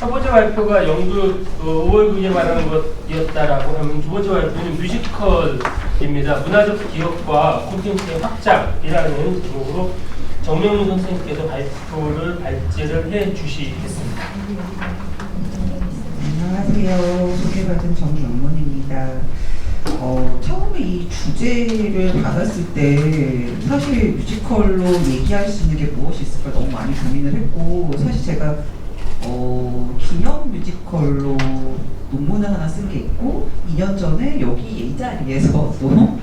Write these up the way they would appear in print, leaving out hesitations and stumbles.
첫 번째 발표가 연극 5월 분에 말하는 것이었다라고 하면 두 번째 발표는 뮤지컬입니다. 문화적 기억과 콘텐츠의 확장이라는 제목으로 정명훈 선생님께서 발제를 해주시겠습니다. 안녕하세요. 소개받은 정명훈입니다. 처음에 이 주제를 받았을 때 사실 뮤지컬로 얘기할 수 있는 게 무엇이 있을까 너무 많이 고민을 했고, 사실 제가 기념 뮤지컬로 논문을 하나 쓴 게 있고, 2년 전에 여기 이 자리에서 또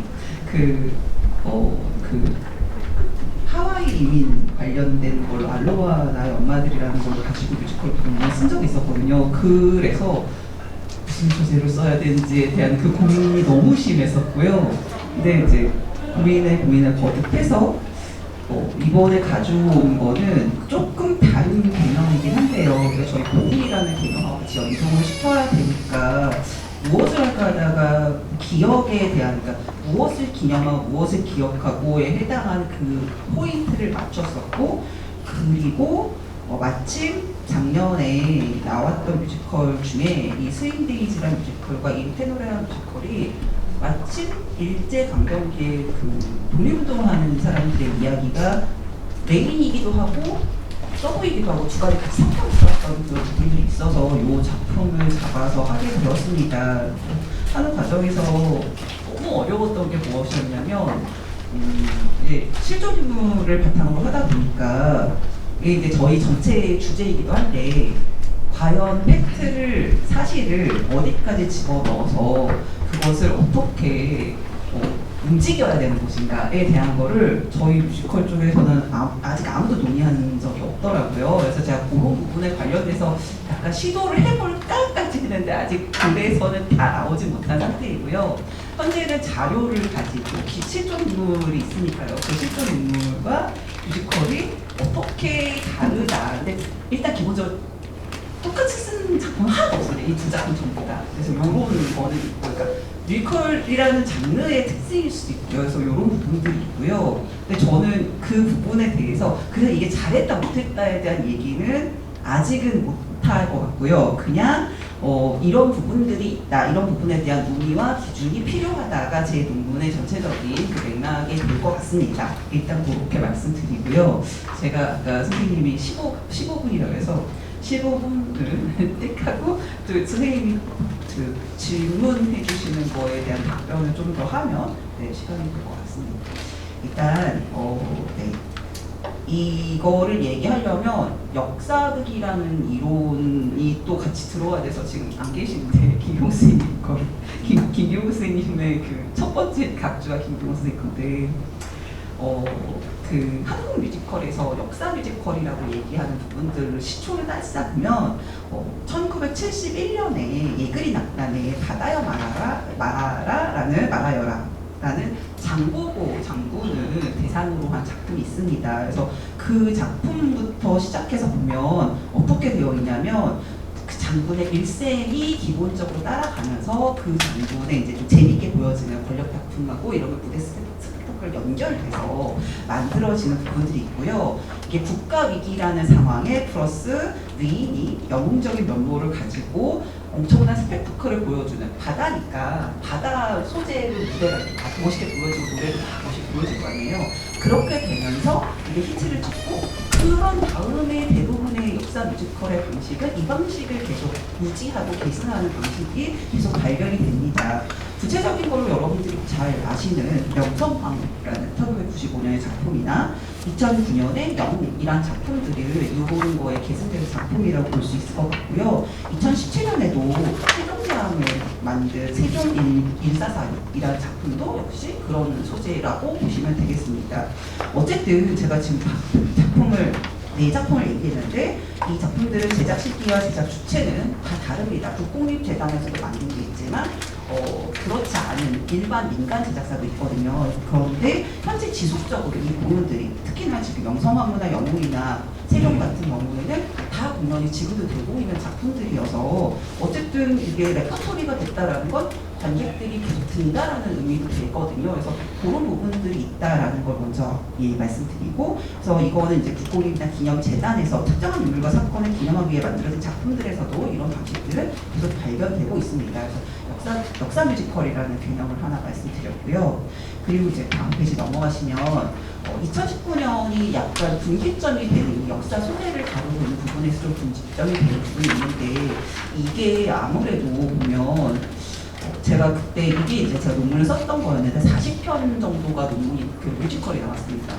하와이 이민 관련된 걸로 알로하 나의 엄마들이라는 걸 가지고 뮤지컬 논문을 쓴 적이 있었거든요. 그래서 무슨 소재를 써야 되는지에 대한 그 고민이 너무 심했었고요. 근데 이제 고민을 거듭해서 이번에 가져온 거는 조금 다른 개념이긴 한데요. 그래서 저희 공이라는 개념하고 같이 연동을 시켜야 되니까 무엇을 할까 하다가 기억에 대한, 그러니까 무엇을 기념하고 무엇을 기억하고에 해당하는 그 포인트를 맞췄었고, 그리고 마침 작년에 나왔던 뮤지컬 중에 이 스윙데이즈라는 뮤지컬과 인테노레라는 뮤지컬이 마침 일제강점기에 그 독립운동하는 사람들의 이야기가 메인이기도 하고 서브이기도 하고 두 가지 같이 섞여있었던 그런 부분이 있어서 이 작품을 잡아서 하게 되었습니다. 하는 과정에서 너무 어려웠던 게 무엇이었냐면 이제 실존 인물을 바탕으로 하다 보니까 이게 이제 저희 전체의 주제이기도 한데, 과연 팩트를, 사실을 어디까지 집어넣어서 그것을 어떻게 움직여야 되는 것인가에 대한 거를 저희 뮤지컬 쪽에서는 아직 아무도 논의한 적이 없더라고요. 그래서 제가 그런 부분에 관련해서 약간 시도를 해볼까까지 했는데 아직 그래서는 다 나오지 못한 상태이고요. 현재는 자료를 가지고 실존 인물이 있으니까요. 그 실존 인물과 뮤지컬이 어떻게 다르다. 근데 일단 기본적으로 똑같이 쓴 작품은 하나도 없어요. 이 두 작품 전부 다. 그래서 이런 거는 있고, 그러니까 뮤지컬이라는 장르의 특징일 수도 있고요. 그래서 이런 부분들이 있고요. 근데 저는 그 부분에 대해서 그냥 이게 잘했다 못했다에 대한 얘기는 아직은 못할 것 같고요. 그냥 이런 부분들이 있다, 이런 부분에 대한 논의와 기준이 필요하다가 제 논문의 전체적인 그 맥락이 될 것 같습니다. 일단 그렇게 말씀드리고요. 제가 아까 선생님이 15분이라고 해서 15분을 띡하고 또 선생님이 그 질문해 주시는 거에 대한 답변을 좀 더 하면 시간이 될 것 같습니다. 일단 네. 이거를 얘기하려면 역사극이라는 이론이 또 같이 들어와야 돼서 지금 안 계시는데, 김경수 선생님 거, 김경수 선생님의 그 첫 번째 각주가 김경수 선생님 건데, 그 한국 뮤지컬에서 역사 뮤지컬이라고 얘기하는 부분들을 시초를 따지다 보면 1971년에 예그리 낙단의 바다여 말아여라라는 장보고 장군을 대상으로 한 작품이 있습니다. 그래서 그 작품부터 시작해서 보면 어떻게 되어 있냐면, 그 장군의 일생이 기본적으로 따라가면서 그 장군의 이제 좀 재밌게 보여지는 권력 다툼하고 이런 걸 무대 스펙터클 연결돼서 만들어지는 부분들이 있고요. 이게 국가 위기라는 상황에 플러스 위인이 영웅적인 면모를 가지고 엄청난 스펙터클을 보여주는, 바다니까 바다 소재로 무대가 다 멋있게 보여지고 노래도 다 멋있게 보여질 거 아니에요. 그렇게 되면서 이게 히트를 쳤고, 그런 다음에 대부분의 역사 뮤지컬의 방식은 이 방식을 계속 유지하고 계승하는 방식이 계속 발견이 됩니다. 구체적인 걸로 여러분들이 잘 아시는 명성황후라는 1995년의 작품이나 2009년의 영이란 작품들을 이런 거에 계승된 작품이라고 볼 수 있을 것 같고요. 2017년에도 세종대왕을 만든 세종 144이라는 작품도 역시 그런 소재라고 보시면 되겠습니다. 어쨌든 제가 지금 네 작품을 얘기했는데, 이 작품들은 제작 시기와 제작 주체는 다 다릅니다. 국공립재단에서도 만든 게 있지만 그렇지 않은 일반 민간 제작사도 있거든요. 그런데 현재 지속적으로 이 공연들이, 특히나 지금 명성황후나 영웅이나 세종 같은 경우에는 다 공연이 지금도 되고 있는 작품들이어서 어쨌든 이게 레퍼토리가 됐다라는 건 관객들이 계속 든다라는 의미도 되거든요. 그래서 그런 부분들이 있다라는 걸 먼저 말씀드리고, 그래서 이거는 이제 국공립이나 기념재단에서 특정한 인물과 사건을 기념하기 위해 만들어진 작품들에서도 이런 방식들은 계속 발견되고 있습니다. 그래서 역사 뮤지컬이라는 개념을 하나 말씀드렸고요. 그리고 이제 다음 페이지 넘어가시면 2019년이 약간 분기점이 되는 이 역사 소재를 다루고 있는 부분에서 좀 분기점이 되는 부분이 있는데, 이게 아무래도 보면 제가 그때 이게 이제 제가 논문을 썼던 거였는데 40편 정도가 논문이 그 뮤지컬이 나왔습니다.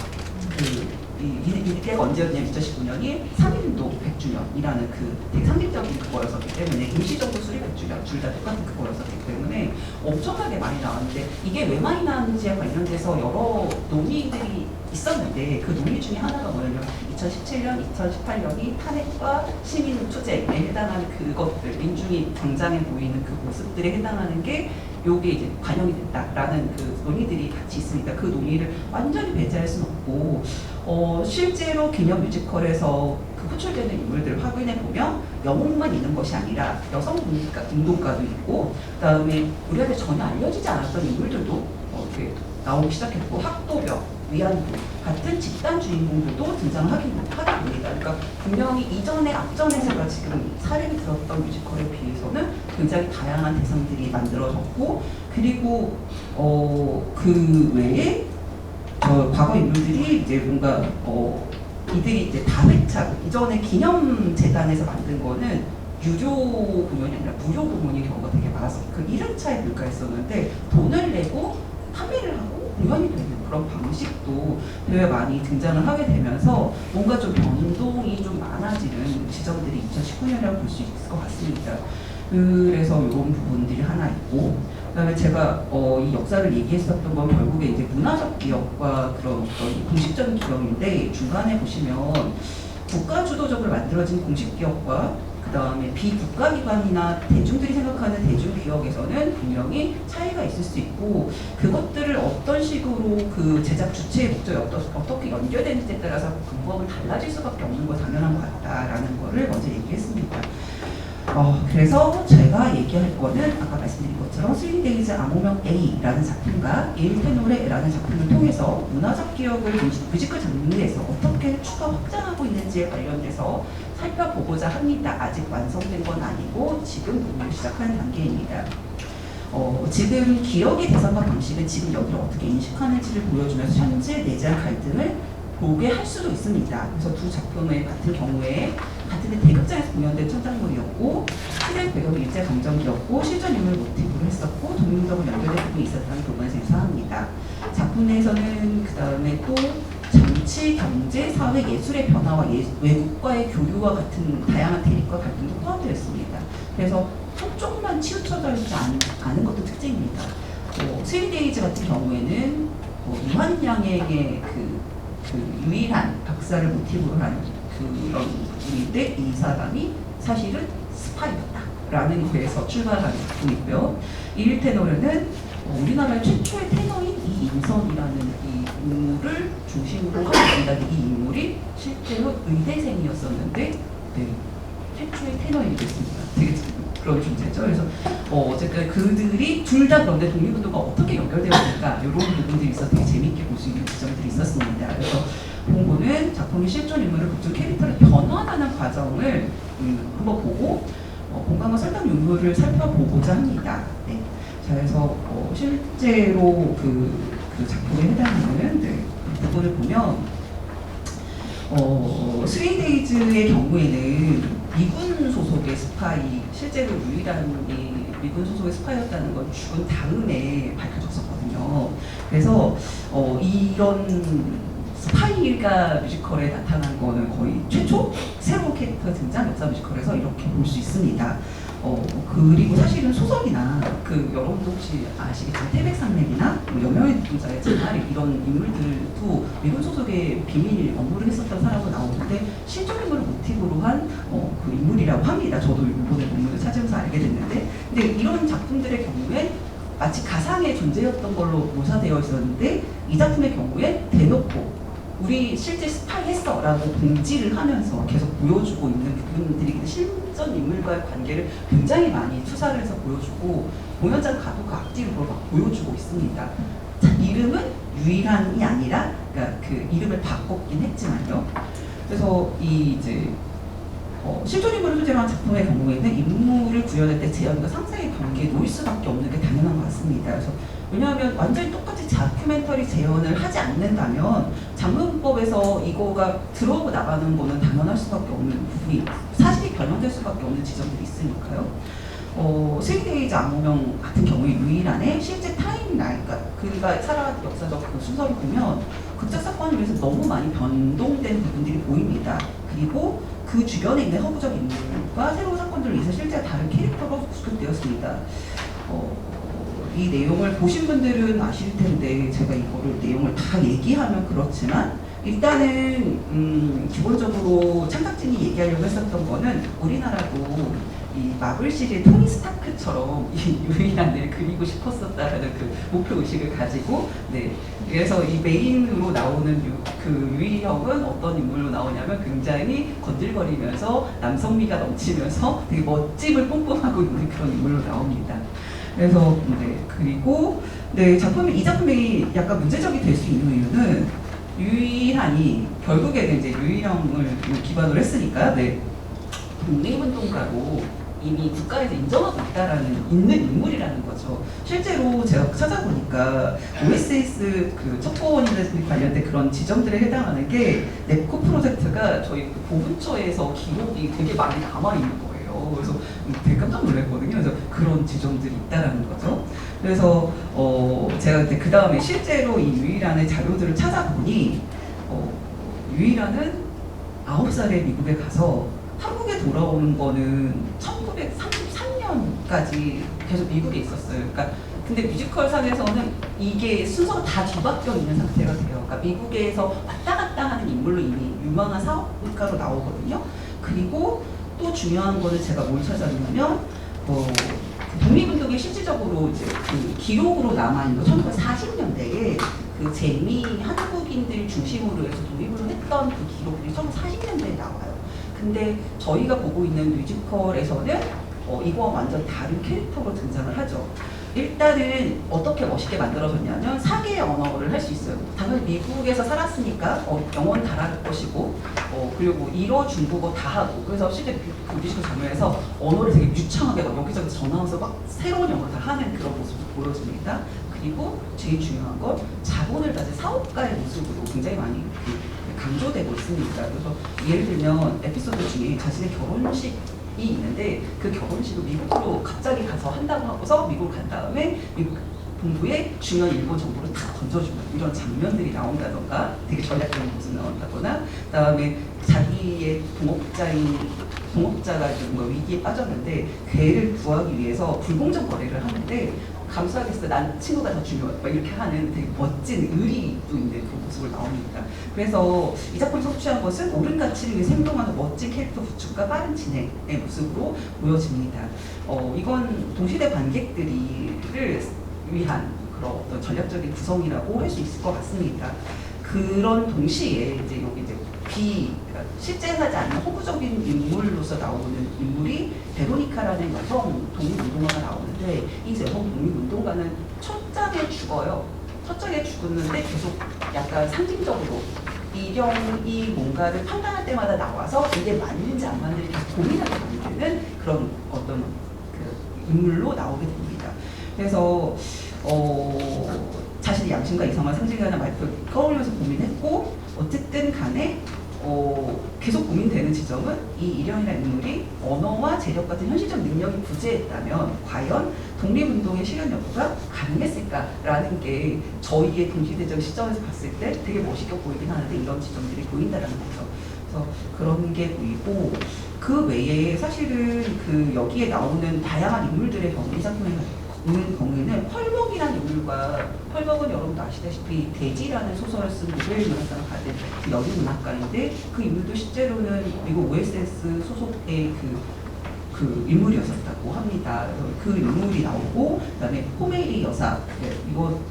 이때가 언제였냐면 2019년이 3.1도 100주년이라는 그 되게 상징적인 그거였었기 때문에, 임시정부 수립 100주년 둘 다 똑같은 그거였었기 때문에 엄청나게 많이 나왔는데, 이게 왜 많이 나왔는지에 관련돼서 여러 논의들이 있었는데, 그 논의 중에 하나가 뭐냐면 2017년, 2018년이 탄핵과 시민 투쟁에 해당하는 그것들, 민중이 당장에 보이는 그 모습들에 해당하는 게 요게 이제 반영이 됐다라는 그 논의들이 같이 있습니다. 그 논의를 완전히 배제할 수는 없고, 실제로 기념 뮤지컬에서 그 호출되는 인물들을 확인해 보면 영웅만 있는 것이 아니라 여성 운동가도 있고, 그다음에 우리한테 전혀 알려지지 않았던 인물들도 이렇게 나오기 시작했고, 학도병, 위안부 같은 집단 주인공들도 등장하게 됩니다. 그러니까 분명히 이전에 앞전에 제가 지금 사례를 들었던 뮤지컬에 비해서는 굉장히 다양한 대상들이 만들어졌고, 그리고 그 외에 과거 인물들이 이제 뭔가 이들이 이제 다회차, 이전에 기념재단에서 만든 거는 유료 공연이 아니라 무료 공연의 경우가 되게 많았어요. 그 1회차에 불과했었는데 돈을 내고 판매를 하고 공연이 되는 그런 방식도 되게 많이 등장을 하게 되면서 뭔가 좀 변동이 좀 많아지는 지점들이 2019년이라고 볼 수 있을 것 같습니다. 그래서 이런 부분들이 하나 있고, 그다음에 제가 이 역사를 얘기했었던 건 결국에 이제 문화적 기억과 그런 어떤 공식적인 기억인데, 중간에 보시면 국가 주도적으로 만들어진 공식 기억과 그 다음에 비국가기관이나 대중들이 생각하는 대중기억에서는 분명히 차이가 있을 수 있고, 그것들을 어떤 식으로 그 제작 주체의 목적이 어떻게 연결되는지에 따라서 방법은 달라질 수밖에 없는 거 당연한 것 같다라는 거를 먼저 얘기했습니다. 그래서 제가 얘기할 거는 아까 말씀드린 것처럼 스리데이즈 암호명 A라는 작품과 일테노레라는 작품을 통해서 문화적 기억을 뮤지컬 장르에서 어떻게 추가 확장하고 있는지에 관련돼서 살펴보고자 합니다. 아직 완성된 건 아니고 지금 논의를 시작하는 단계입니다. 지금 기억의 대상과 방식은 지금 여기를 어떻게 인식하는지를 보여주면서 현재 내재한 갈등을 보게 할 수도 있습니다. 그래서 두 작품의 같은 경우에 같은 대극장에서 공연된 천장물이었고, 시대 배경이 일제 강점기였고, 실존 인물 모티브로 했었고, 동물적으로 연결된 부분이 있었다는 부분에서 유사합니다. 작품 내에서는 그 다음에 또 정치, 경제, 사회, 예술의 변화와 외국과의 교류와 같은 다양한 대립과 갈등도 포함되어 있습니다. 그래서 한쪽만 치우쳐져 있지 않은 것도 특징입니다. 스리데이즈 같은 경우에는 이환양에게 그 유일한 박사를 모티브로 한 그런 분인데, 이 사람이 사실은 스파이였다라는 거에서 출발하는 작품이고요. 일테노르는 우리나라의 최초의 테너인 이인선이라는 이 인물을 중심으로 하고 있습니다. 이 인물이 실제로 의대생이었었는데 최초의 테너인이 됐습니다. 되게 그런 존재죠. 그래서 어쨌든 그들이 둘 다 그런데 독립운동과 어떻게 연결되어 있을까, 이런 부분들이 있어서 되게 재밌게 볼 수 있는 지점들이 있었습니다. 그래서 본고는 작품이 실존 인물을 극중 캐릭터를 변화하는 과정을 한번 보고 공간과 설정 요소를 살펴보고자 합니다. 네. 자, 그래서 실제로 그 작품에 해당하는 그 부분을 보면 스리데이즈의 경우에는 미군 소속의 스파이, 실제로 유일한 미군 소속의 스파이였다는 건 죽은 다음에 밝혀졌었거든요. 그래서 이런 스파이가 뮤지컬에 나타난 거는 거의 최초 새로운 캐릭터 등장 역사 뮤지컬에서 이렇게 볼 수 있습니다. 그리고 사실은 소설이나 여러분도 혹시 아시겠지만 태백산맥이나 여명의 눈동자의 장나리 이런 인물들도 미군 소속의 비밀 업무를 했었던 사람으로 나오는데 실존 인물을 모티브로 한 그 인물이라고 합니다. 저도 이번에 논문을 찾으면서 알게 됐는데, 근데 이런 작품들의 경우에 마치 가상의 존재였던 걸로 묘사되어 있었는데, 이 작품의 경우에 대놓고 우리 실제 스파이 했어라고 공지를 하면서 계속 보여주고 있는 부분들이 실전 인물과의 관계를 굉장히 많이 투사를 해서 보여주고 공연장 가도 그 앞뒤로 그걸 막 보여주고 있습니다. 자, 이름은 유일한이 아니라 그러니까 그 이름을 바꿨긴 했지만요. 그래서 이 이제 실존 인물을 소재로 한 작품의 경우에는 인물을 구현할 때 재현과 상상의 경계에 놓일 수밖에 없는 게 당연한 것 같습니다. 그래서 왜냐하면 완전히 똑같이 다큐멘터리 재현을 하지 않는다면 장문법에서 이거가 들어오고 나가는 거는 당연할 수밖에 없는 부분이 사실이 변형될 수밖에 없는 지점들이 있으니까요. 스위데이즈 암호명 같은 경우에 유일한의 실제 타임라인, 그러니까 그가 살아왔던 역사적 그 순서를 보면 극작 사건을 위해서 너무 많이 변동된 부분들이 보입니다. 그리고 그 주변에 있는 허구적 인물과 새로운 사건들을 위해서 실제 다른 캐릭터로 구축되었습니다. 이 내용을 보신 분들은 아실 텐데 제가 이거를 내용을 다 얘기하면 그렇지만 일단은 기본적으로 창작진이 얘기하려고 했었던 거는 우리나라도 이 마블 시리즈 토니 스타크처럼 이 유일한을 그리고 싶었었다라는 그 목표 의식을 가지고 그래서 이 메인으로 나오는 그 유이형은 어떤 인물로 나오냐면 굉장히 건들거리면서 남성미가 넘치면서 되게 멋짐을 뿜뿜하고 있는 그런 인물로 나옵니다. 그래서 그리고 이 작품이 약간 문제적이 될 수 있는 이유는 유이한이 결국에는 이제 유이형을 기반으로 했으니까 독립운동가로 이미 국가에서 인정하고 있는 인물이라는 거죠. 실제로 제가 찾아보니까 OSS 그 첩보원인들 관련된 그런 지점들에 해당하는 게 넵코 프로젝트가 저희 그 보훈처에서 기록이 되게 많이 남아 있는 거예요. 그래서 되게 깜짝 놀랐거든요. 그래서 그런 지점들이 있다라는 거죠. 그래서 제가 그때 그 다음에 실제로 이 유이란의 자료들을 찾아보니 유이란은 9살에 미국에 가서 한국에 돌아오는 거는 1933년까지 계속 미국에 있었어요. 그러니까 근데 뮤지컬 상에서는 이게 순서가 다 뒤바뀌어 있는 상태가 돼요. 그러니까 미국에서 왔다 갔다 하는 인물로 이미 유명한 사업가로 나오거든요. 그리고 또 중요한 거는 제가 뭘 찾았냐면 독립운동이 실질적으로 이제 그 기록으로 남아있는 1940년대에 그 재미 한국인들 중심으로 해서 독립을 했던 그 기록들이 1940년대에 나와요. 근데 저희가 보고 있는 뮤지컬에서는 이거와 완전 다른 캐릭터로 등장을 하죠. 일단은 어떻게 멋있게 만들어졌냐면 4개의 언어를 할 수 있어요. 당연히 미국에서 살았으니까 영어는 다 할 것이고 그리고 일어 중국어 다 하고 그래서 실제 그 뮤지컬 장면에서 언어를 되게 유창하게 막 여기저기 전화해서 막 새로운 영어를 다 하는 그런 모습을 보여줍니다. 그리고 제일 중요한 건 자본을 가진 사업가의 모습으로 굉장히 많이 강조되고 있습니다. 그래서 예를 들면 에피소드 중에 자신의 결혼식이 있는데 그 결혼식을 미국으로 갑자기 가서 한다고 하고서 미국 간 다음에 미국 본부에 중요한 일본 정보를 다 던져주는 이런 장면들이 나온다던가 되게 전략적인 모습 나온다거나 그다음에 자기의 동업자가 좀 위기에 빠졌는데 걔를 구하기 위해서 불공정 거래를 하는데 감수하겠어. 난 친구가 더 중요해. 막 이렇게 하는 되게 멋진 의리도 있는 그 모습을 나옵니다. 그래서 이 작품이 성취한 것은 옳은 가치를 위해 행동하는 멋진 캐릭터 구축과 빠른 진행의 모습으로 보여집니다. 이건 동시대 관객들을 위한 그런 어떤 전략적인 구성이라고 할 수 있을 것 같습니다. 그런 동시에 이제 여기 이제 그러니까 실제하지 않는 허구적인 인물로서 나오는 인물이 베로니카라는 여성 독립운동가가 나오는데 이 여성 독립운동가는 첫 장에 죽어요. 첫 장에 죽었는데 계속 약간 상징적으로 이령이 뭔가를 판단할 때마다 나와서 이게 맞는지 안 맞는지 계속 고민하게 만드는 그런 어떤 그 인물로 나오게 됩니다. 그래서 자신의 양심과 이성을 상징하는 말투를 떠올려서 고민했고 어쨌든 간에 계속 고민되는 지점은 이 이령이라는 인물이 언어와 재력 같은 현실적 능력이 부재했다면 과연 독립운동의 실현 여부가 가능했을까라는 게 저희의 동시대적 시점에서 봤을 때 되게 멋있게 보이긴 하는데 이런 지점들이 보인다는 거죠. 그래서 그런 게 보이고 그 외에 사실은 그 여기에 나오는 다양한 인물들의 경우 이 작품에 있는 경우에는 펄벅이라는 인물과 펄벅은 여러분도 아시다시피 돼지라는 소설을 쓴 노벨 문학상을 받은 그 여인 문학가인데 그 인물도 실제로는 미국 OSS 소속의 그 그 인물이었었다고 합니다. 그 인물이 나오고 그다음에 호메리 여사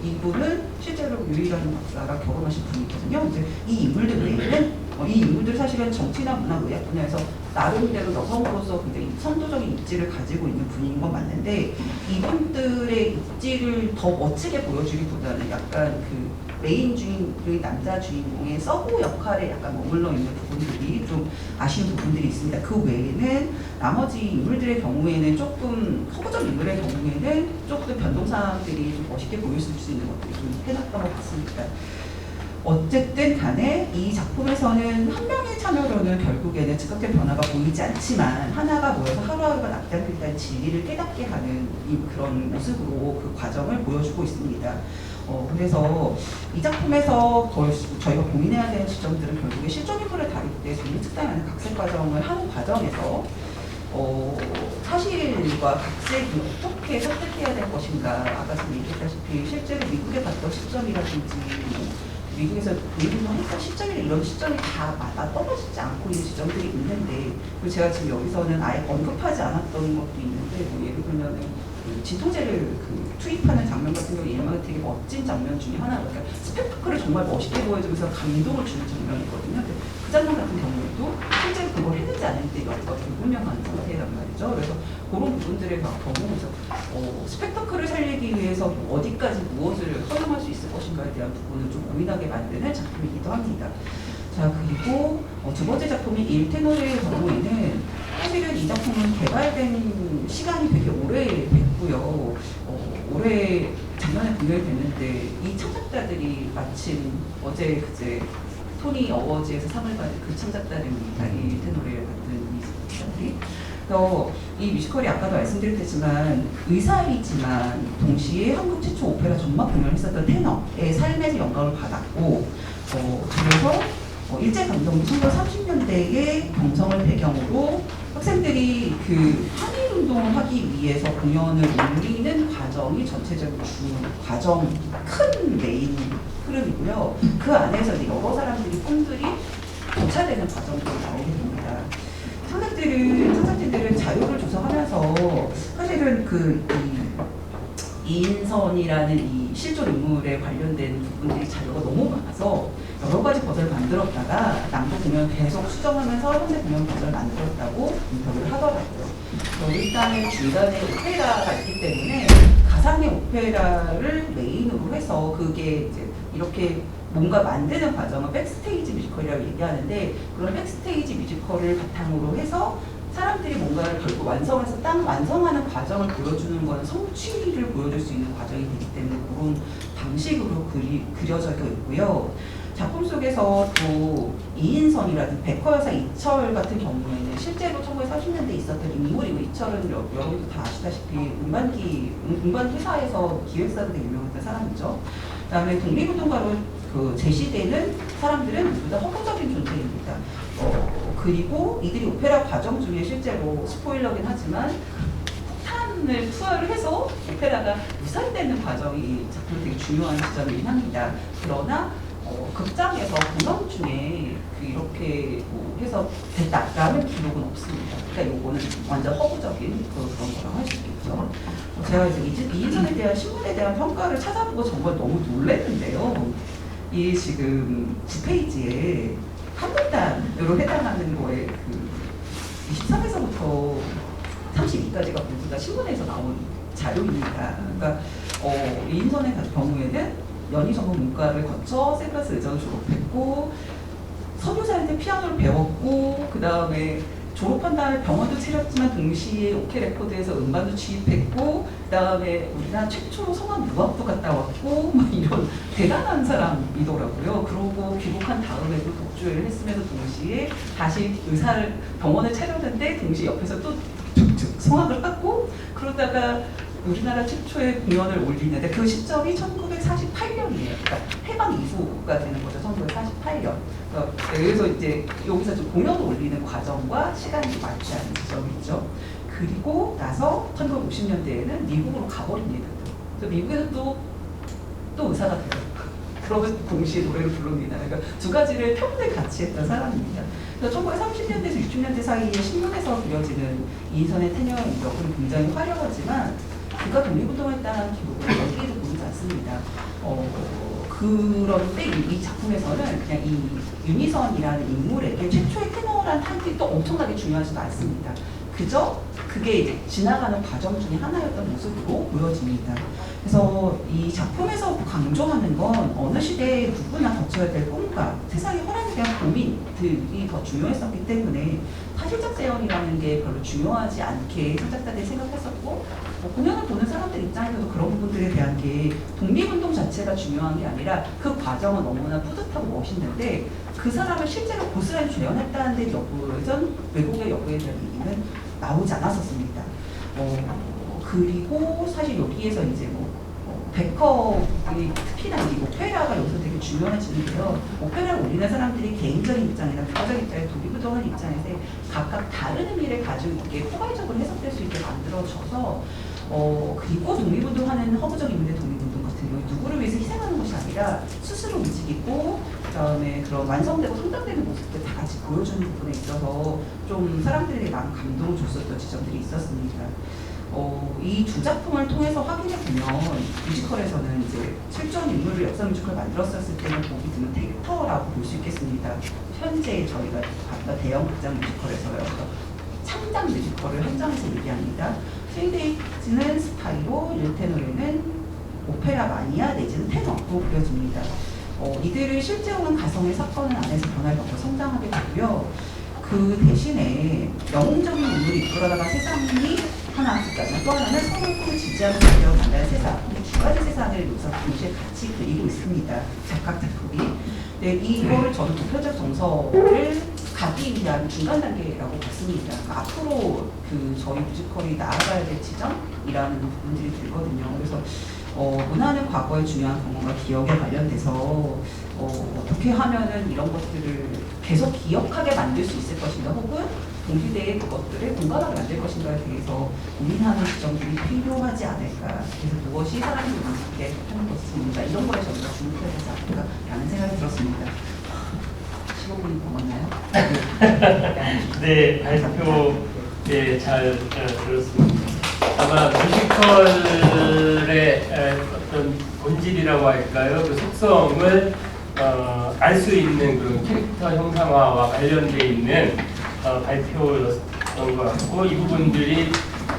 이분은 실제로 유일한 박사가 결혼하신 분이거든요. 이제 이 인물들 외에는 이 인물들 사실은 정치나 문화 의학 분야에서 나름대로 여성으로서 굉장히 선도적인 입지를 가지고 있는 분인 건 맞는데 이분들의 입지를 더 멋지게 보여주기보다는 약간 그 메인 주인공의 남자 주인공의 서브 역할에 약간 머물러 있는 부분들이 좀 아쉬운 부분들이 있습니다. 그 외에는 나머지 인물들의 경우에는 조금 허구적 인물의 경우에는 조금 변동사항들이 좀 멋있게 보여줄 수 있는 것들이 좀 해놨던 것 같습니다. 어쨌든 간에 이 작품에서는 한 명의 참여로는 결국에는 즉각적 변화가 보이지 않지만 하나가 모여서 하루하루가 납작했다는 진리를 깨닫게 하는 그런 모습으로 그 과정을 보여주고 있습니다. 그래서 이 작품에서 저희가 고민해야 되는 지점들은 결국에 실존 인물을 다룰 때 정리 측량하는 각색 과정을 하는 과정에서 사실과 각색이 어떻게 선택해야 될 것인가. 아까 좀 얘기했다시피 실제로 미국에 갔던 시점이라든지 미국에서 미국은 했던 시점이나 이런 시점이 다 맞아 떨어지지 않고 있는 지점들이 있는데 그리고 제가 지금 여기서는 아예 언급하지 않았던 것도 있는데 뭐 예를 들면은 그 진통제를 투입하는 장면 같은 경우 예명은 되게 멋진 장면 중에 하나가 그러니까 스펙타클을 정말 멋있게 보여주면서 감동을 주는 장면이거든요. 근데 그 장면 같은 경우에도 실제로 그걸 했는지 안 했는지 여부가 불분명한 상태란 말이죠. 그래서 그런 부분들의 경우에서 스펙타클을 살리기 위해서 어디까지 무엇을 허용할 수 있을 것인가에 대한 부분을 좀 고민하게 만드는 작품이기도 합니다. 자, 그리고 두 번째 작품인 일테노르의 경우에는 사실은 이 작품은 개발된 시간이 되게 오래됐고요. 올해 작년에 공연이 됐는데 이 창작자들이 마침 어제 그제 토니 어워즈에서 상을 받은 그 창작자들입니다. 일테노르를 만든 이 작자들이. 그래서 이 뮤지컬이 아까도 말씀드렸지만 의사이지만 동시에 한국 최초 오페라 전막 공연을 했었던 테너의 삶에서 영감을 받았고 그래서 일제 강점기 1930년대의 경성을 배경으로 학생들이 그 한일 운동을 하기 위해서 공연을 올리는 과정이 전체적으로 과정 큰 메인 흐름이고요. 그 안에서 이제 여러 사람들이 꿈들이 교차되는 과정들이 나오게 됩니다. 창작진들은 자료를 조사하면서 사실은 이인선이라는 이 실존 인물에 관련된 부분들이 자료가 너무 많아서 여러 가지 버전을 만들었다가 남북 공연 계속 수정하면서 현대 공연 버전을 만들었다고 인터뷰를 하더라고요. 일단은 중간에 오페라가 있기 때문에 가상의 오페라를 메인으로 해서 그게 이제 이렇게 뭔가 만드는 과정은 백스테이지 뮤지컬이라고 얘기하는데 그런 백스테이지 뮤지컬을 바탕으로 해서 사람들이 뭔가를 결국 완성해서 딱 완성하는 과정을 보여주는 건 성취를 보여줄 수 있는 과정이 되기 때문에 그런 방식으로 그려져 있고요. 작품 속에서 또 이인선이라든지 백허여사 이철 같은 경우에는 실제로 1940년대에 있었던 인물이고 이철은 여러분도 다 아시다시피 음반 회사에서 기획사로 되게 유명했던 사람이죠. 그다음에 독립운동가로 제시되는 사람들은 모두 다 허구적인 존재입니다. 그리고 이들이 오페라 과정 중에 실제로 스포일러긴 하지만 폭탄을 투하를 해서 오페라가 무산되는 과정이 작품에 되게 중요한 지점이긴 합니다. 그러나 극장에서 공연 중에 이렇게 해서 됐다라는 기록은 없습니다. 그러니까 요거는 완전 허구적인 그런 거라고 할 수 있겠죠. 제가 이제 이인선에 대한 신문에 대한 평가를 찾아보고 정말 너무 놀랐는데요. 이 지금 9페이지에 한 문단으로 해당하는 거에 23에서부터 32까지가 모두 다 신문에서 나온 자료입니다. 그러니까 이인선의 경우에는 연희전문문과를 거쳐 샌드라스 의전을 졸업했고 서교사한테 피아노를 배웠고 그 다음에 졸업한 다음에 병원도 차렸지만 동시에 오케 레코드에서 음반도 취입했고 그 다음에 우리나라 최초로 성악 유학도 갔다 왔고 막 이런 대단한 사람이더라고요. 그러고 귀국한 다음에도 독주를 했으면서 동시에 다시 병원을 차렸는데 동시에 옆에서 또 성악을 하고 그러다가 우리나라 최초의 공연을 올리는데 그 시점이 1948년이에요. 그러니까 해방 이후가 되는 거죠. 1948년. 그래서 이제 여기서 좀 공연을 올리는 과정과 시간이 맞지 않는 지점이죠. 그리고 나서 1950년대에는 미국으로 가버립니다. 그래서 미국에서 또 의사가 돼요. 그러면서 동시에 노래를 부릅니다. 그러니까 두 가지를 평생 같이 했던 사람입니다. 그래서 1930년대에서 60년대 사이에 신문에서 그려지는 이인선의 태녀 역은 굉장히 화려하지만 그가 독립운동했다는 기록을 여기에도 보이지 않습니다. 그런데 이 작품에서는 그냥 이 윤희선이라는 인물에게 최초의 테너라는 타이틀이 또 엄청나게 중요하지도 않습니다. 그저 그게 이제 지나가는 과정 중에 하나였던 모습으로 보여집니다. 그래서 이 작품에서 강조하는 건 어느 시대에 누구나 거쳐야 될 꿈과 세상의 허락에 대한 고민들이 더 중요했었기 때문에 사실적 재현이라는 게 별로 중요하지 않게 창작자들이 생각했었고 공연을 보는 사람들 입장에서도 그런 부분들에 대한 게 독립운동 자체가 중요한 게 아니라 그 과정은 너무나 뿌듯하고 멋있는데 그 사람을 실제로 고스란히 재현했다는 데 여부에선 왜곡의 여부에 대한 얘기는 나오지 않았었습니다. 그리고 사실 여기에서 이제 베커의 특히나 이 오페라가 여기서 되게 중요해지는데요. 오페라를 올리는 사람들이 개인적인 입장이나 국가적인 입장에 독립운동하는 입장에서 각각 다른 의미를 가지고 있게 포괄적으로 해석될 수 있게 만들어져서 그리고 독립운동하는 허구적 인물의 독립운동 같은 경우 누구를 위해서 희생하는 것이 아니라 스스로 움직이고 그다음에 그런 완성되고 성장되는 모습들 다 같이 보여주는 부분에 있어서 좀 사람들에게 많은 감동을 줬었던 지점들이 있었습니다. 이 두 작품을 통해서 확인해 보면 뮤지컬에서는 이제 실존 인물을 역사 뮤지컬 만들었었을 때는 보기 드문 데이터라고 볼 수 있겠습니다. 현재 저희가 봤던 대형 극장 뮤지컬에서요. 창작 뮤지컬을 현장에서 얘기합니다. 스윙데이즈는 스파이로, 릴테너에는 오페라 마니아 내지는 테너로 그려집니다. 이들을 실제로는 가성의 사건 안에서 변화를 겪고 성장하게 되고요. 그 대신에 영웅적인 인물이 이끌어다가 세상이 하나, 또 하나는 서로 지지하고 만나는 세상, 두 가지 세상을 여기서 동시에 같이 그리고 있습니다. 각각 작품이. 네, 이거를 저는 도표적 정서를 가기 위한 중간 단계라고 봤습니다. 그러니까 앞으로 저희 뮤지컬이 나아가야 될 지점이라는 부분들이 들거든요. 그래서 문화는 과거의 중요한 경험과 기억에 관련돼서 어떻게 하면은 이런 것들을 계속 기억하게 만들 수 있을 것인가, 혹은 동시대에 그것들을 공감하게 만들 것인가에 대해서 고민하는 지점들이 필요하지 않을까. 그래서 무엇이 사람을 만들게 하는 것인가, 이런 거에 저희가 주목해야 되지 않을까라는 생각이 들었습니다. 15분이 넘었나요? 네, 발표 잘 들었습니다. 아마 뮤지컬의 어떤 본질이라고 할까요? 그 속성을 알 수 있는 그 캐릭터 형상화와 관련돼 있는 발표였던 것 같고, 이 부분들이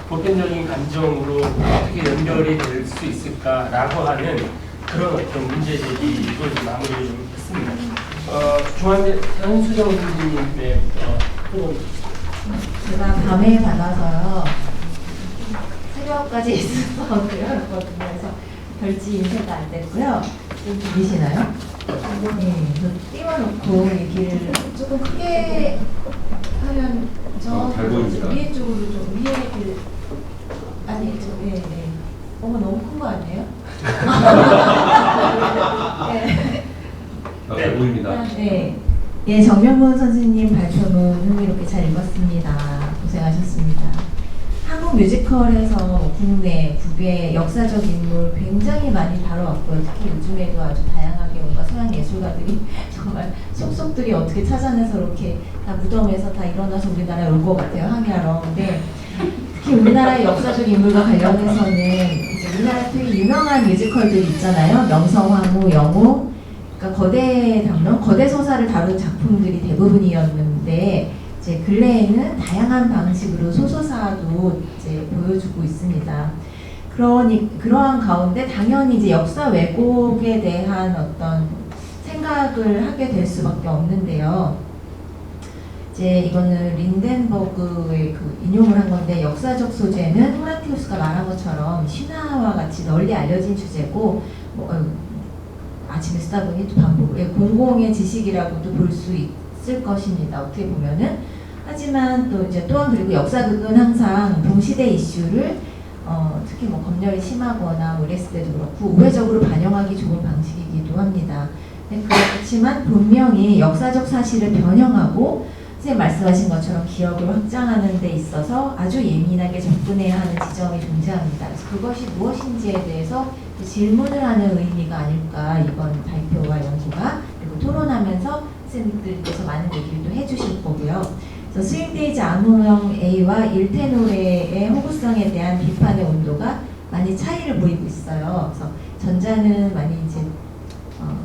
보편적인 감정으로 어떻게 연결이 될 수 있을까라고 하는 그런 어떤 문제제기로 마무리를 좀 했습니다. 중앙대 현수정 선생님의 제가 밤에 받아서요. 새벽까지 있어서 그랬거든요. 그래서 별지 인쇄가 안 됐고요. 좀 들리시나요? 네, 띄워놓고 얘기를 조금 크게 하면 위에 쪽으로 좀 위에 아니 네. 너무 큰 거 아니에요? 네. 잘 보입니다. 네. 예, 정명문 선생님 발표문 흥미롭게 잘 읽었습니다. 고생하셨습니다. 한국 뮤지컬에서 국내, 국외 역사적 인물 굉장히 많이 다뤄왔고요. 특히 요즘에도 아주 다양하게 뭔가 서양 예술가들이 정말 속속들이 어떻게 찾아내서 이렇게 다 무덤에서 다 일어나서 우리나라에 올 것 같아요. 항해하러. 근데 특히 우리나라의 역사적 인물과 관련해서는 이제 우리나라 되게 유명한 뮤지컬들이 있잖아요. 명성황후, 영웅. 그러니까 거대 담론, 거대 서사를 다룬 작품들이 대부분이었는데 이제 근래에는 다양한 방식으로 소서사도 이제 보여주고 있습니다. 그러한 가운데 당연히 이제 역사 왜곡에 대한 어떤 생각을 하게 될 수밖에 없는데요. 이제 이거는 린덴버그의 인용을 한 건데, 역사적 소재는 호라티우스가 말한 것처럼 신화와 같이 널리 알려진 주제고, 아침에 쓰다 보니 또 공공의 지식이라고도 볼 수 있을 것입니다. 어떻게 보면은. 하지만 또한 그리고 역사극은 항상 동시대 이슈를 특히 검열이 심하거나 그랬을 때도 그렇고 우회적으로 반영하기 좋은 방식이기도 합니다. 그렇지만 분명히 역사적 사실을 변형하고 선생님 말씀하신 것처럼 기억을 확장하는 데 있어서 아주 예민하게 접근해야 하는 지점이 존재합니다. 그래서 그것이 무엇인지에 대해서 질문을 하는 의미가 아닐까, 이번 발표와 연구가. 그리고 토론하면서 선생님들께서 많은 얘기를 또 해주실 거고요. 그래서 스윙데이즈 암호형 A와 일테노레의 호구성에 대한 비판의 온도가 많이 차이를 보이고 있어요. 그래서 전자는 많이 이제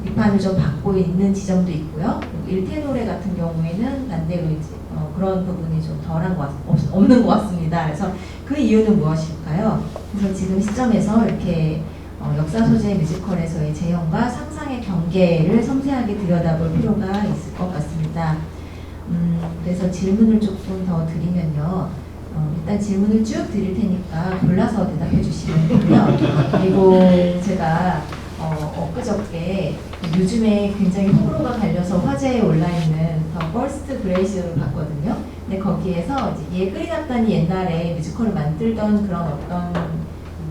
비판을 좀 받고 있는 지점도 있고요. 일테노레 같은 경우에는 반대로 이제 그런 부분이 좀 덜한 없는 것 같습니다. 그래서 그 이유는 무엇일까요? 그래서 지금 시점에서 이렇게 역사 소재 뮤지컬에서의 재현과 상상의 경계를 섬세하게 들여다볼 필요가 있을 것 같습니다. 그래서 질문을 조금 더 드리면요. 일단 질문을 쭉 드릴 테니까 골라서 대답해 주시면 되고요. 그리고 제가 엊그저께 요즘에 굉장히 호불호가 갈려서 화제에 올라있는 더 퍼스트 그레이시를 봤거든요. 근데 거기에서 이제 예글이 났다니 옛날에 뮤지컬을 만들던 그런 어떤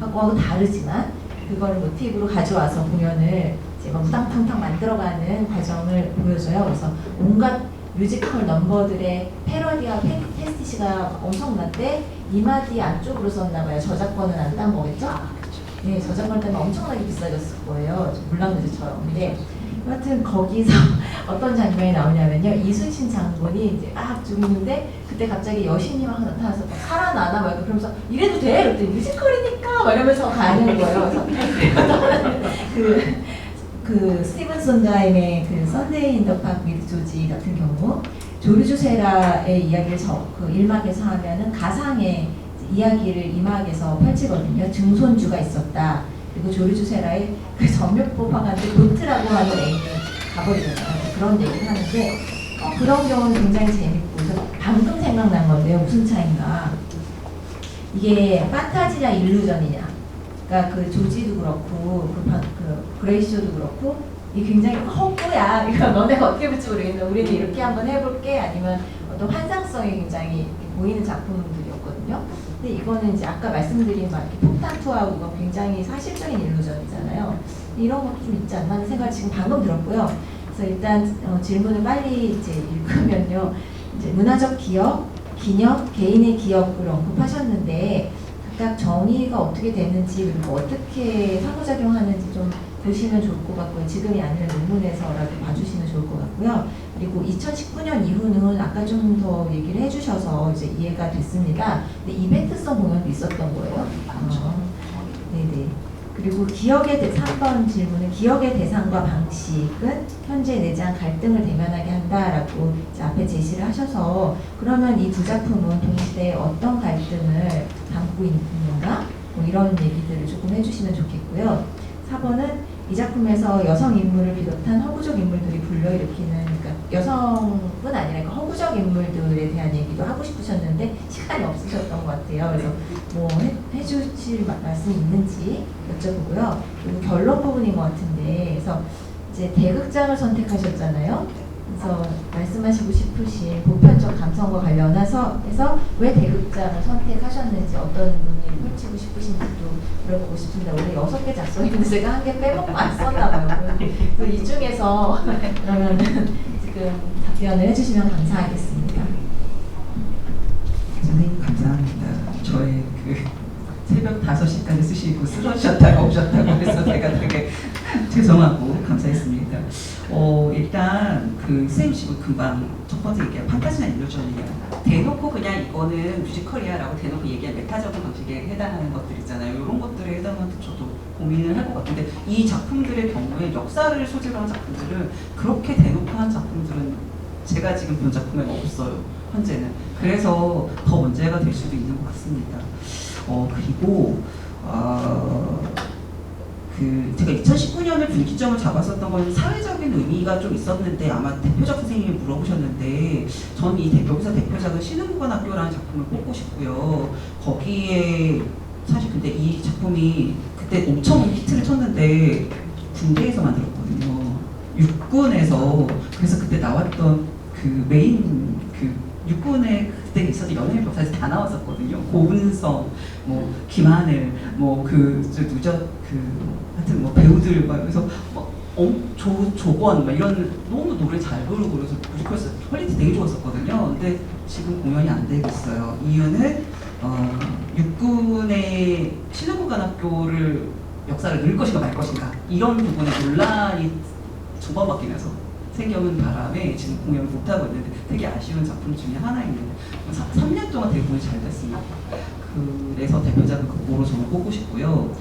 하고 다르지만 그거를 모티브로 가져와서 공연을 이제 막 우당탕탕 만들어가는 과정을 보여줘요. 그래서 온갖 뮤지컬 넘버들의 패러디와 패스티시가 엄청난데 이마디 안쪽으로 썼나봐요. 저작권은 안 딴 거겠죠? 네, 저작권 때문에 엄청나게 비싸졌을 거예요. 물랑뮤즈처럼. 근데 하여튼 거기서 어떤 장면이 나오냐면요. 이순신 장군이 이제 죽는데 그때 갑자기 여신이 막 나타나서 막 살아나나 막 그러면서 이래도 돼? 그랬더니 뮤지컬이니까 막 이러면서 가는 거예요. 그래서 그 스티븐 sondheim의 그 선데이 인 더 파크 위드 조지 같은 경우 조르주 세라의 이야기를 그 1막에서 하면은 가상의 이야기를 2막에서 펼치거든요. 증손주가 있었다. 그리고 조르주 세라의 그 전멸법학한테 노트라고 하는 애인이 가버리잖아요. 그런 얘기를 하는데 그런 경우는 굉장히 재밌고 그래서 방금 생각난 건데요. 무슨 차이인가? 이게 판타지냐 일루전이냐? 그러니까 그 조지도 그렇고 그 그레이쇼도 그렇고 이 굉장히 허구야. 이거 너네가 어떻게 볼지 모르겠는데 우리는 이렇게 한번 해볼게. 아니면 어떤 환상성이 굉장히 보이는 작품들이었거든요. 근데 이거는 이제 아까 말씀드린 막 이렇게 폭탄 투하하고 굉장히 사실적인 일루전이잖아요. 이런 것도 좀 있지 않나 하는 생각을 지금 방금 들었고요. 그래서 일단 질문을 빨리 이제 읽으면요. 이제 문화적 기억, 기념, 개인의 기억을 언급하셨는데 각각 정의가 어떻게 되는지 그리고 어떻게 상호작용하는지 좀 보시면 좋을 것 같고요. 지금이 아니라 논문에서라도 봐주시면 좋을 것 같고요. 그리고 2019년 이후는 아까 좀 더 얘기를 해주셔서 이제 이해가 됐습니다. 근데 이벤트성 공연도 있었던 거예요. 네네. 그리고 기억의 3번 질문은 기억의 대상과 방식은 현재 내장 갈등을 대면하게 한다라고 이제 앞에 제시를 하셔서 그러면 이 두 작품은 동시대에 어떤 갈등을 담고 있는가? 뭐 이런 얘기들을 조금 해주시면 좋겠고요. 4번은 이 작품에서 여성 인물을 비롯한 허구적 인물들이 불러일으키는 그러니까 여성뿐 아니라 그 허구적 인물들에 대한 얘기도 하고 싶으셨는데 시간이 없으셨던 것 같아요. 그래서 뭐 해주실 말씀이 있는지 여쭤보고요. 그리고 결론 부분인 것 같은데 그래서 이제 대극장을 선택하셨잖아요. 그래서 말씀하시고 싶으신 보편적 감성과 관련해서 왜 대극장을 선택하셨는지 어떤 논의를 펼치고 싶으신지도 물어보고 싶습니다. 원래 6개 작성했는데 제가 1개 빼먹고 안 썼나 봐요. 그래서 이 중에서 그러면 지금 답변을 해주시면 감사하겠습니다. 선생님 감사합니다. 저의 그 새벽 5시까지 쓰시고 쓰러졌다가 오셨다고 해서 제가 되게 죄송하고 감사했습니다. 일단 그 선생님 지금 금방 첫 번째 얘기한 판타지나 일루전이야. 대놓고 그냥 이거는 뮤지컬이야 라고 대놓고 얘기한 메타적인 방식에 해당하는 것들 있잖아요. 이런 것들에 해당하는 저도 고민을 할 것 같은데 이 작품들의 경우에 역사를 소재로 한 작품들은 그렇게 대놓고 한 작품들은 제가 지금 본 작품에 없어요. 현재는. 그래서 더 문제가 될 수도 있는 것 같습니다. 그리고 제가 2019년을 분기점을 잡았었던 건 사회적인 의미가 좀 있었는데 아마 대표작 선생님이 물어보셨는데 전 이 여기서 대표작은 신흥무관학교라는 작품을 뽑고 싶고요. 거기에 사실 근데 이 작품이 그때 엄청 히트를 쳤는데 군대에서 만들었거든요. 육군에서. 그래서 그때 나왔던 그 메인 그 육군에 그때 있었던 연예인 묘사에서 다 나왔었거든요. 고은성, 뭐 김하늘, 하여튼 뭐 배우들 막 그래서 막 조건 막 이런 너무 노래 잘 부르고 그래서 뮤지컬 퀄리티 되게 좋았었거든요. 근데 지금 공연이 안 되고 있어요. 이유는 육군의 신흥무관학교를 역사를 넣을 것인가 말 것인가 이런 부분에 논란이 두 번 바뀌면서 생겨는 바람에 지금 공연을 못하고 있는데 되게 아쉬운 작품 중에 하나입니다. 3년 동안 대본이 잘 됐습니다. 그래서 대표작은 그거로 저는 보고 싶고요.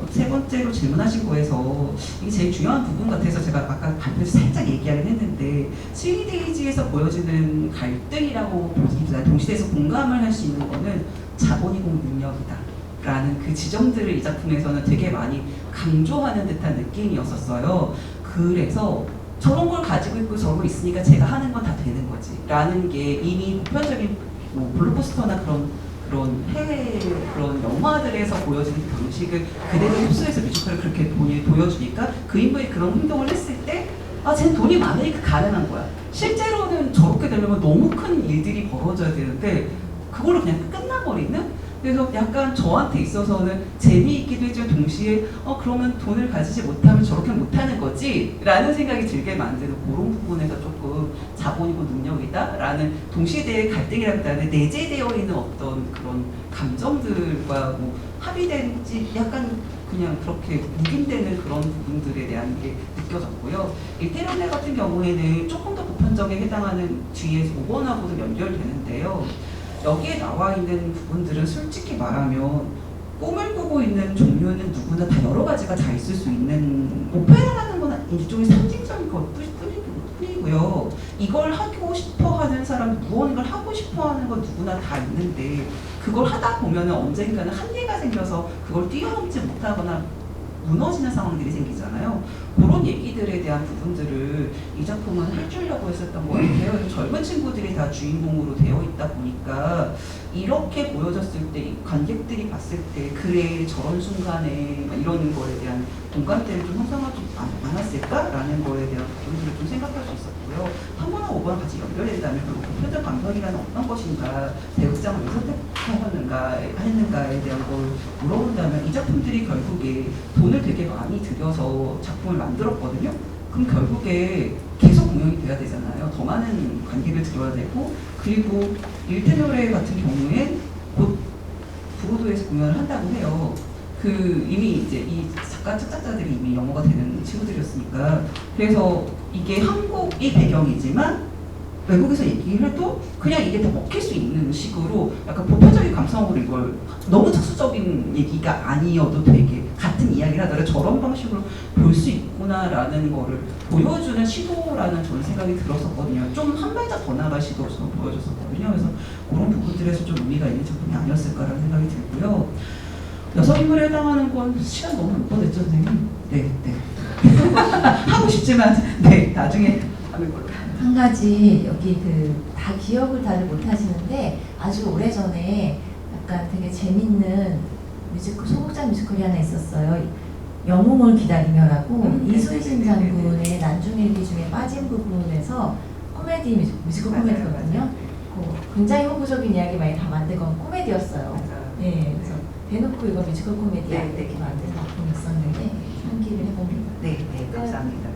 세 번째로 질문하신 거에서 이게 제일 중요한 부분 같아서 제가 아까 발표에서 살짝 얘기하긴 했는데 스위디지에서 보여지는 갈등이라고 보기보다 동시대에서 공감을 할 수 있는 거는 자본이고 능력이다 라는 그 지점들을 이 작품에서는 되게 많이 강조하는 듯한 느낌이었었어요. 그래서 저런 걸 가지고 있고 저런 거 있으니까 제가 하는 건 다 되는 거지 라는 게 이미 보편적인 뭐 블록버스터나 그런 해외 그런 영화들에서 보여지는 방식을 그대로 흡수해서 뮤지컬을 그렇게 보여주니까 그 인물이 그런 행동을 했을 때 쟤는 돈이 많으니까 가능한 거야. 실제로는 저렇게 되려면 너무 큰 일들이 벌어져야 되는데 그걸로 그냥 끝나버리는? 그래서 약간 저한테 있어서는 재미있기도 했지만 동시에 그러면 돈을 가지지 못하면 저렇게 못하는 거지? 라는 생각이 들게 만드는 그런 부분에서 조금 자본이고 능력이다? 라는 동시대의 갈등이라기보다는 내재되어 있는 어떤 그런 감정들과 뭐 합의된지 약간 그냥 그렇게 묵인되는 그런 부분들에 대한 게 느껴졌고요. 일테르네 같은 경우에는 조금 더 보편적에 해당하는 뒤에 5번하고도 연결되는데요. 여기에 나와 있는 부분들은 솔직히 말하면 꿈을 꾸고 있는 종류는 누구나 다 여러 가지가 다 있을 수 있는 오페라라는 건 일종의 상징적인 것뿐이고요. 이걸 하고 싶어하는 사람, 무언가를 하고 싶어하는 건 누구나 다 있는데 그걸 하다 보면 언젠가는 한계가 생겨서 그걸 뛰어넘지 못하거나 무너지는 상황들이 생기잖아요. 그런 얘기들에 대한 부분들을 이 작품은 해주려고 했었던 것 같아요. 젊은 친구들이 다 주인공으로 되어 있다 보니까 이렇게 보여졌을 때 관객들이 봤을 때 그래 저런 순간에 이런 거에 대한 공감대를 좀 형성하지 않았을까라는 거에 대한 부분들을 좀 생각할 수 있었고요. 3번과 5번 같이 연결된다면 그리고 보편적 감성이라는 어떤 것인가 대극장을 왜 선택했는가에 대한 걸 물어본다면 이 작품들이 결국에 돈을 되게 많이 들여서 작품을 만들었거든요. 그럼 결국에 계속 공연이 돼야 되잖아요. 더 많은 관객을 들여야 되고 그리고 일테노레 같은 경우엔 곧 브로드웨이에서 공연을 한다고 해요. 이미 이제 이 착작자들이 이미 영어가 되는 친구들이었으니까 그래서 이게 한국이 배경이지만 외국에서 얘기를 해도 그냥 이게 다 먹힐 수 있는 식으로 약간 보편적인 감성으로 이걸 너무 특수적인 얘기가 아니어도 되게 같은 이야기를 하더라도 저런 방식으로 볼 수 있구나라는 거를 보여주는 시도라는 저는 생각이 들었었거든요. 좀 한 발짝 더 나갈 시도로 저는 보여줬었거든요. 그래서 그런 부분들에서 좀 의미가 있는 작품이 아니었을까라는 생각이 들고요. 여성 인물에 해당하는 건 시간 너무 못 보냈죠, 선생님? 네. 하고 싶지만 나중에 하는 걸로. 한 가지 여기 다 기억을 다들 못하시는데 아주 오래전에 약간 되게 재밌는 뮤지컬 소극장 뮤지컬이 하나 있었어요. 영웅을 기다리며라고 이순신 장군의 난중일기 중에 빠진 부분에서 코미디 뮤지컬 코미디거든요. 굉장히 호구적인 이야기 많이 담았는데 그건 코미디였어요. 네, 그래서 대놓고 이거 뮤지컬 코미디야 이렇게 만든 작품이 있었는데 상기를 해봅니다. 네, 감사합니다.